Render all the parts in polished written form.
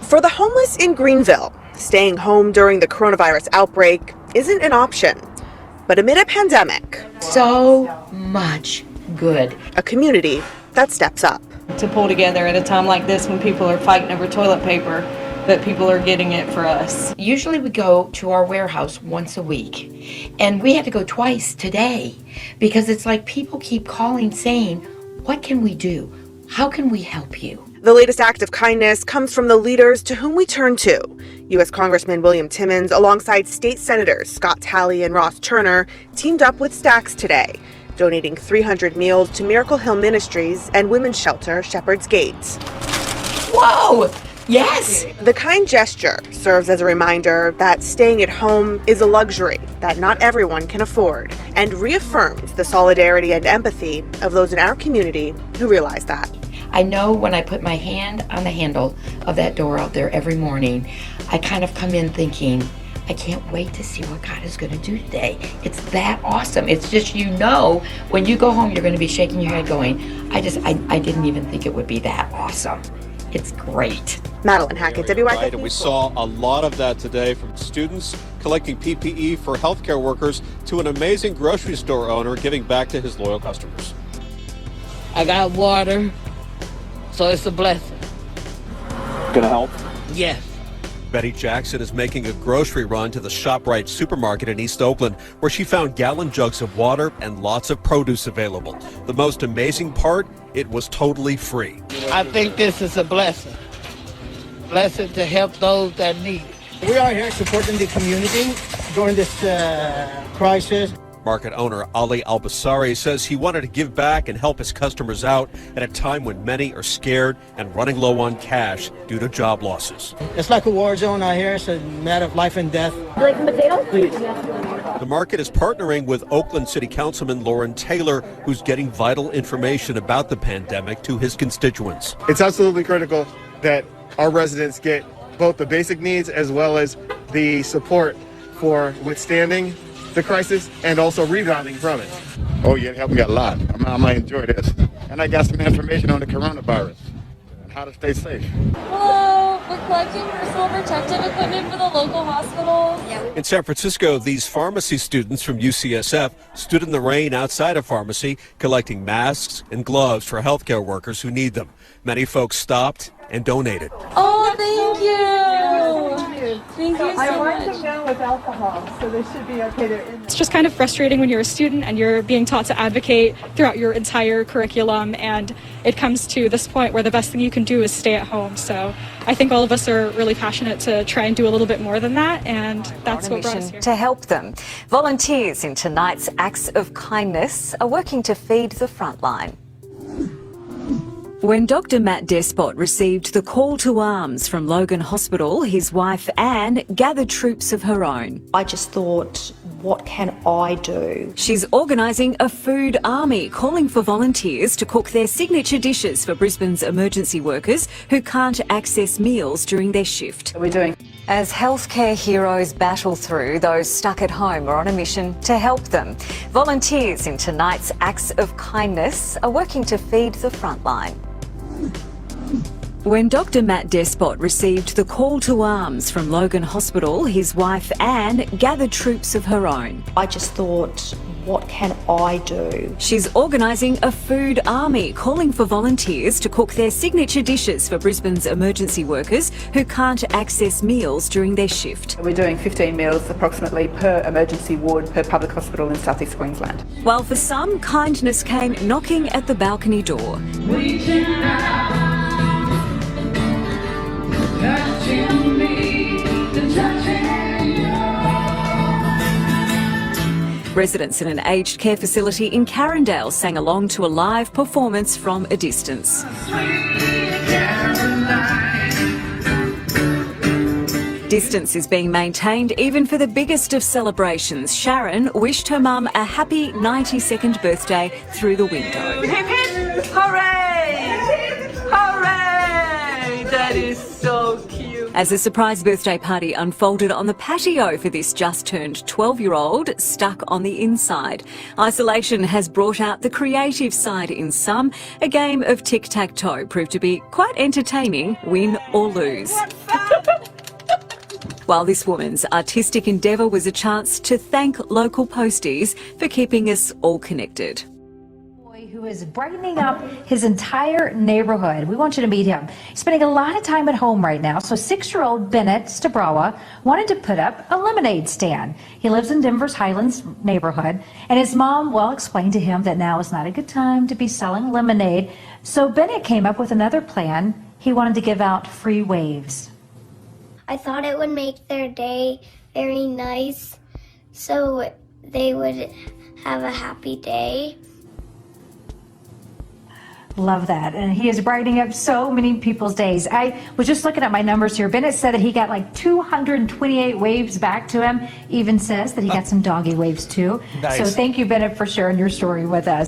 For the homeless in Greenville, staying home during the coronavirus outbreak isn't an option. But amid a pandemic, so much good. A community that steps up. To pull together at a time like this when people are fighting over toilet paper, that people are getting it for us. Usually we go to our warehouse once a week, and we had to go twice today because it's like people keep calling saying, what can we do? How can we help you? The latest act of kindness comes from the leaders to whom we turn to. U.S. Congressman William Timmons, alongside state senators Scott Talley and Ross Turner, teamed up with Stacks today, donating 300 meals to Miracle Hill Ministries and women's shelter Shepherd's Gate. Whoa! Yes! The kind gesture serves as a reminder that staying at home is a luxury that not everyone can afford, and reaffirms the solidarity and empathy of those in our community who realize that. I know when I put my hand on the handle of that door out there every morning, I kind of come in thinking, I can't wait to see what God is going to do today. It's that awesome. It's just, when you go home, you're going to be shaking your head going, I didn't even think it would be that awesome. It's great. Madeline Hackett, WIKF. Right, and we saw a lot of that today, from students collecting PPE for healthcare workers to an amazing grocery store owner giving back to his loyal customers. I got water, so it's a blessing. Gonna help? Yes. Betty Jackson is making a grocery run to the ShopRite supermarket in East Oakland, where she found gallon jugs of water and lots of produce available. The most amazing part, it was totally free. I think this is a blessing. Blessing to help those that need it. We are here supporting the community during this crisis. Market owner Ali Albasari says he wanted to give back and help his customers out at a time when many are scared and running low on cash due to job losses. It's like a war zone out here. It's a matter of life and death. Like some potatoes? Please. The market is partnering with Oakland City Councilman Lauren Taylor, who's getting vital information about the pandemic to his constituents. It's absolutely critical that our residents get both the basic needs as well as the support for withstanding the crisis and also rebounding from it. Oh yeah, it helped me a lot. I might enjoy this. And I got some information on the coronavirus and how to stay safe. Hello, we're collecting personal protective equipment for the local hospitals. In San Francisco, these pharmacy students from UCSF stood in the rain outside a pharmacy collecting masks and gloves for healthcare workers who need them. Many folks stopped and donated. Oh, thank you. Thank you so much. I marked them down with alcohol, so they should be okay. It's just kind of frustrating when you're a student and you're being taught to advocate throughout your entire curriculum, and it comes to this point where the best thing you can do is stay at home. So I think all of us are really passionate to try and do a little bit more than that, and that's what brought us here. To help them, volunteers in tonight's Acts of Kindness are working to feed the frontline. When Dr. Matt Despot received the call to arms from Logan Hospital, his wife Anne gathered troops of her own. I just thought, what can I do? She's organising a food army, calling for volunteers to cook their signature dishes for Brisbane's emergency workers who can't access meals during their shift. We're doing. As healthcare heroes battle through, those stuck at home are on a mission to help them. Volunteers in tonight's Acts of Kindness are working to feed the frontline. When Dr. Matt Despot received the call to arms from Logan Hospital, his wife Anne gathered troops of her own. I just thought, what can I do? She's organising a food army, calling for volunteers to cook their signature dishes for Brisbane's emergency workers who can't access meals during their shift. We're doing 15 meals approximately per emergency ward per public hospital in South East Queensland. While for some, kindness came knocking at the balcony door. Reaching out. Touching me, touching you. Residents in an aged care facility in Carindale sang along to a live performance from a distance. Distance is being maintained even for the biggest of celebrations. Sharon wished her mum a happy 92nd birthday through the window. Hip hip! Hooray! Hooray! That is so cute. As a surprise birthday party unfolded on the patio for this just-turned 12-year-old stuck on the inside. Isolation has brought out the creative side in some. A game of tic-tac-toe proved to be quite entertaining, win or lose. while this woman's artistic endeavour was a chance to thank local posties for keeping us all connected. Who is brightening up his entire neighborhood. We want you to meet him. He's spending a lot of time at home right now, so 6-year-old Bennett Stabrawa wanted to put up a lemonade stand. He lives in Denver's Highlands neighborhood, and his mom, well, explained to him that now is not a good time to be selling lemonade. So Bennett came up with another plan. He wanted to give out free waves. I thought it would make their day very nice, so they would have a happy day. Love that. And he is brightening up so many people's days. I was just looking at my numbers here. Bennett said that he got like 228 waves back to him. Even says that he got some doggy waves too. Nice. So thank you, Bennett, for sharing your story with us.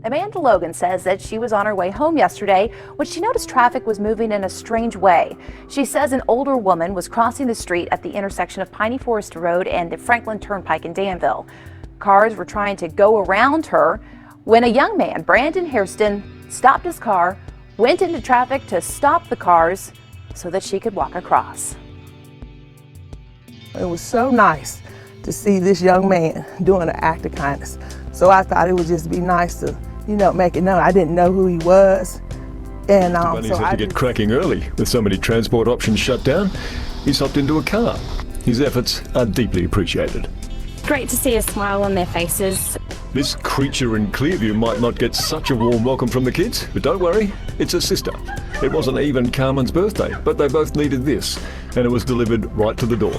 Amanda Logan says that she was on her way home yesterday when she noticed traffic was moving in a strange way. She says an older woman was crossing the street at the intersection of Piney Forest Road and the Franklin Turnpike in Danville. Cars were trying to go around her when a young man, Brandon Hairston, stopped his car, went into traffic to stop the cars so that she could walk across. It was so nice to see this young man doing an act of kindness. So I thought it would just be nice to, make it known. I didn't know who he was. And Bunny's had to get cracking early. With so many transport options shut down, he's hopped into a car. His efforts are deeply appreciated. Great to see a smile on their faces. This creature in Clearview might not get such a warm welcome from the kids, but don't worry, it's a sister. It wasn't even Carmen's birthday, but they both needed this, and it was delivered right to the door.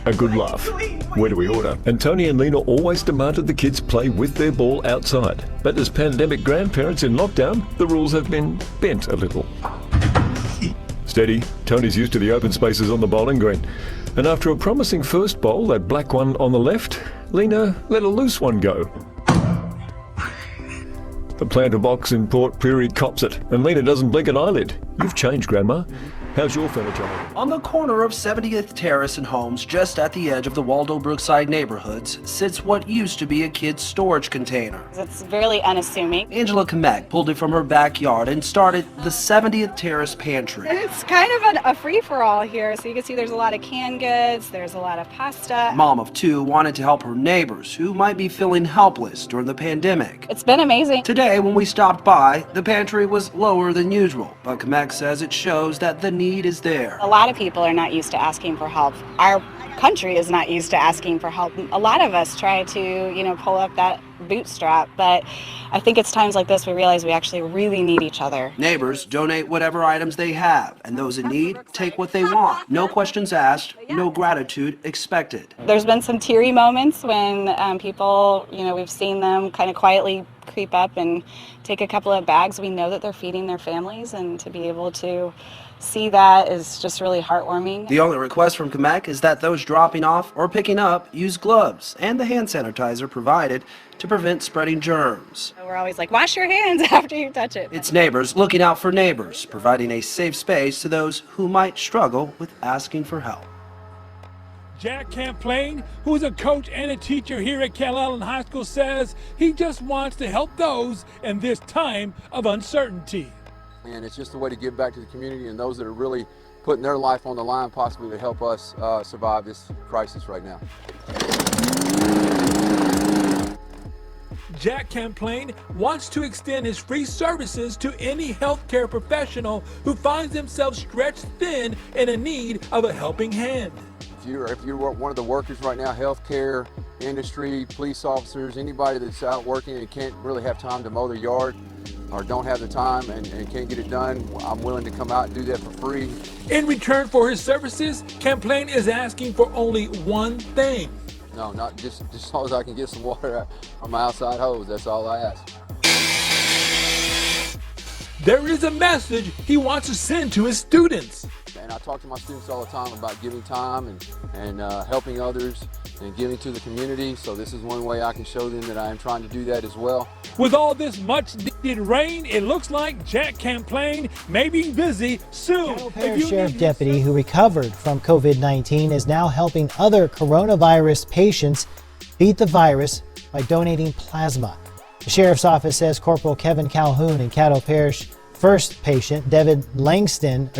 A good laugh. Where do we order? And Tony and Lena always demanded the kids play with their ball outside. But as pandemic grandparents in lockdown, the rules have been bent a little. Steady, Tony's used to the open spaces on the bowling green. And after a promising first bowl, that black one on the left, Lena let a loose one go. The planter box in Port Prairie cops it, and Lena doesn't blink an eyelid. You've changed, Grandma. How's your furniture? On the corner of 70th Terrace and Holmes, just at the edge of the Waldo Brookside neighborhoods, sits what used to be a kid's storage container. It's really unassuming. Angela Kamek pulled it from her backyard and started the 70th Terrace Pantry. It's kind of a free-for-all here, so you can see there's a lot of canned goods, there's a lot of pasta. Mom of two wanted to help her neighbors who might be feeling helpless during the pandemic. It's been amazing. Today, when we stopped by, the pantry was lower than usual, but Kamek says it shows that the need is there. A lot of people are not used to asking for help. Our country is not used to asking for help. A lot of us try to, pull up that bootstrap, but I think it's times like this we realize we actually really need each other. Neighbors donate whatever items they have, and those in need take what they want. No questions asked, no gratitude expected. There's been some teary moments when people, we've seen them kind of quietly creep up and take a couple of bags. We know that they're feeding their families, and to be able to see that is just really heartwarming. The only request from Kamek is that those dropping off or picking up use gloves and the hand sanitizer provided to prevent spreading germs. We're always like, wash your hands after you touch it. It's neighbors looking out for neighbors, providing a safe space to those who might struggle with asking for help. Jack Champlain, who is a coach and a teacher here at Cal Allen High School, says he just wants to help those in this time of uncertainty. And it's just a way to give back to the community and those that are really putting their life on the line possibly to help us survive this crisis right now. Jack Champlain wants to extend his free services to any healthcare professional who finds themselves stretched thin and in need of a helping hand. If you're one of the workers right now, healthcare, industry, police officers, anybody that's out working and can't really have time to mow their yard or don't have the time and can't get it done, I'm willing to come out and do that for free. In return for his services, Champlain is asking for only one thing. No, not just as long as I can get some water on my outside hose, that's all I ask. There is a message he wants to send to his students. And I talk to my students all the time about giving time and helping others and giving to the community. So this is one way I can show them that I am trying to do that as well. With all this much needed rain, it looks like Jack Champlain may be busy soon. Parish Sheriff deputy who recovered from COVID-19 is now helping other coronavirus patients beat the virus by donating plasma. The sheriff's office says Corporal Kevin Calhoun in Caddo Parish first patient, David Langston,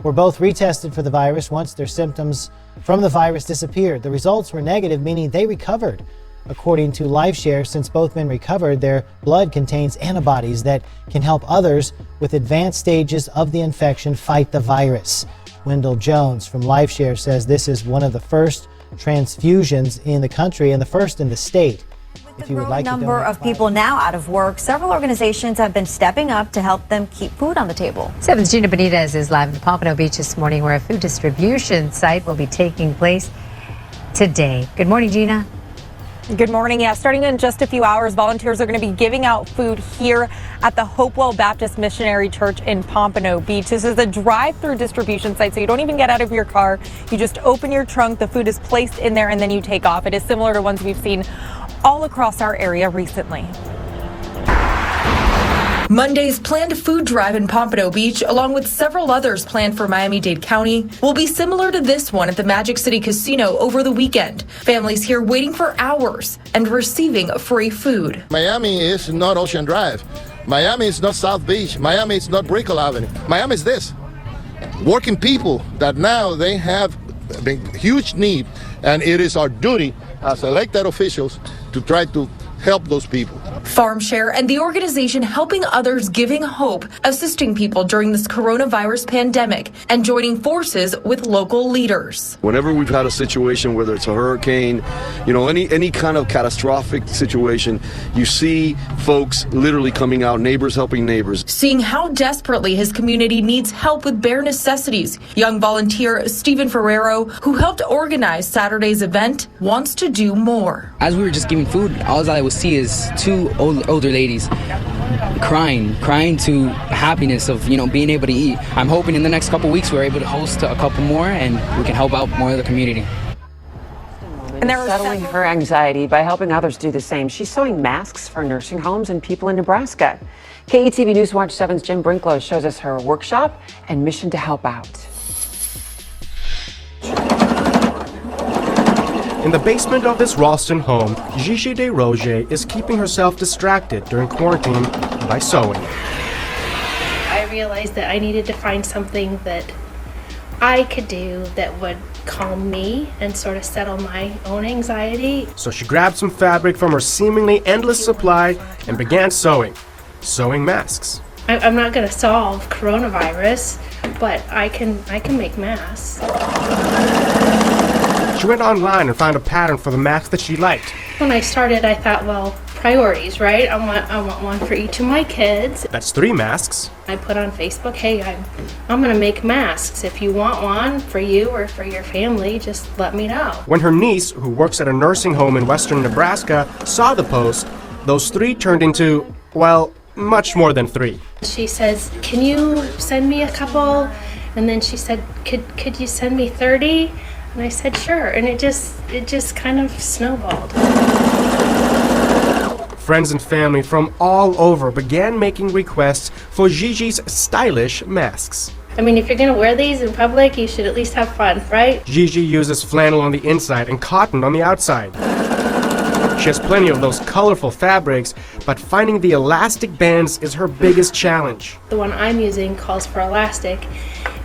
were both retested for the virus once their symptoms from the virus disappeared. The results were negative, meaning they recovered. According to LifeShare, since both men recovered, their blood contains antibodies that can help others with advanced stages of the infection fight the virus. Wendell Jones from LifeShare says this is one of the first transfusions in the country and the first in the state. If you would like to donate number of people now out of work, several organizations have been stepping up to help them keep food on the table. 7's Gina Benitez is live in Pompano Beach this morning, where a food distribution site will be taking place today. Good morning, Gina. Good morning. Yeah, starting in just a few hours, volunteers are going to be giving out food here at the Hopewell Baptist Missionary Church in Pompano Beach. This is a drive-through distribution site, so you don't even get out of your car. You just open your trunk, the food is placed in there, and then you take off. It is similar to ones we've seen all across our area recently. Monday's planned food drive in Pompano Beach, along with several others planned for Miami-Dade County, will be similar to this one at the Magic City Casino over the weekend. Families here waiting for hours and receiving free food. Miami is not Ocean Drive. Miami is not South Beach. Miami is not Brickell Avenue. Miami is this. Working people that now they have a huge need, and it is our duty as elected officials to try to help those people. FarmShare and the organization Helping Others Giving Hope, assisting people during this coronavirus pandemic and joining forces with local leaders. Whenever we've had a situation, whether it's a hurricane, any kind of catastrophic situation, you see folks literally coming out, neighbors helping neighbors. Seeing how desperately his community needs help with bare necessities, young volunteer Stephen Ferrero, who helped organize Saturday's event, wants to do more. As we were just giving food, all I would see is two older ladies crying to happiness of being able to eat. I'm hoping in the next couple weeks we're able to host a couple more and we can help out more of the community. And they're settling her anxiety by helping others do the same. She's sewing masks for nursing homes and people in Nebraska. KETV News Watch 7's Jim Brinklow shows us her workshop and mission to help out. In the basement of this Ralston home, Gigi Desroger is keeping herself distracted during quarantine by sewing. I realized that I needed to find something that I could do that would calm me and sort of settle my own anxiety. So she grabbed some fabric from her seemingly endless supply and began sewing masks. I'm not going to solve coronavirus, but I can make masks. She went online and found a pattern for the mask that she liked. When I started, I thought, well, priorities, right? I want one for each of my kids. That's 3 masks. I put on Facebook, hey, I'm going to make masks. If you want one for you or for your family, just let me know. When her niece, who works at a nursing home in western Nebraska, saw the post, those 3 turned into, well, much more than 3. She says, can you send me a couple? And then she said, could you send me 30? And I said, sure. And it just kind of snowballed. Friends and family from all over began making requests for Gigi's stylish masks. I mean, if you're going to wear these in public, you should at least have fun, right? Gigi uses flannel on the inside and cotton on the outside. She has plenty of those colorful fabrics, but finding the elastic bands is her biggest challenge. The one I'm using calls for elastic,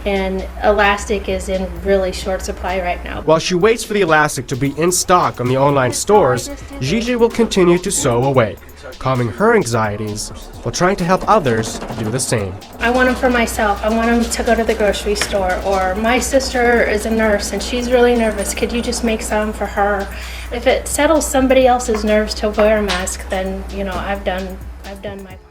and elastic is in really short supply right now. While she waits for the elastic to be in stock on the online stores, Gigi will continue to sew away, calming her anxieties while trying to help others do the same. I want them for myself. I want them to go to the grocery store. Or my sister is a nurse and she's really nervous. Could you just make some for her? If it settles somebody else's nerves to wear a mask, then I've done my part.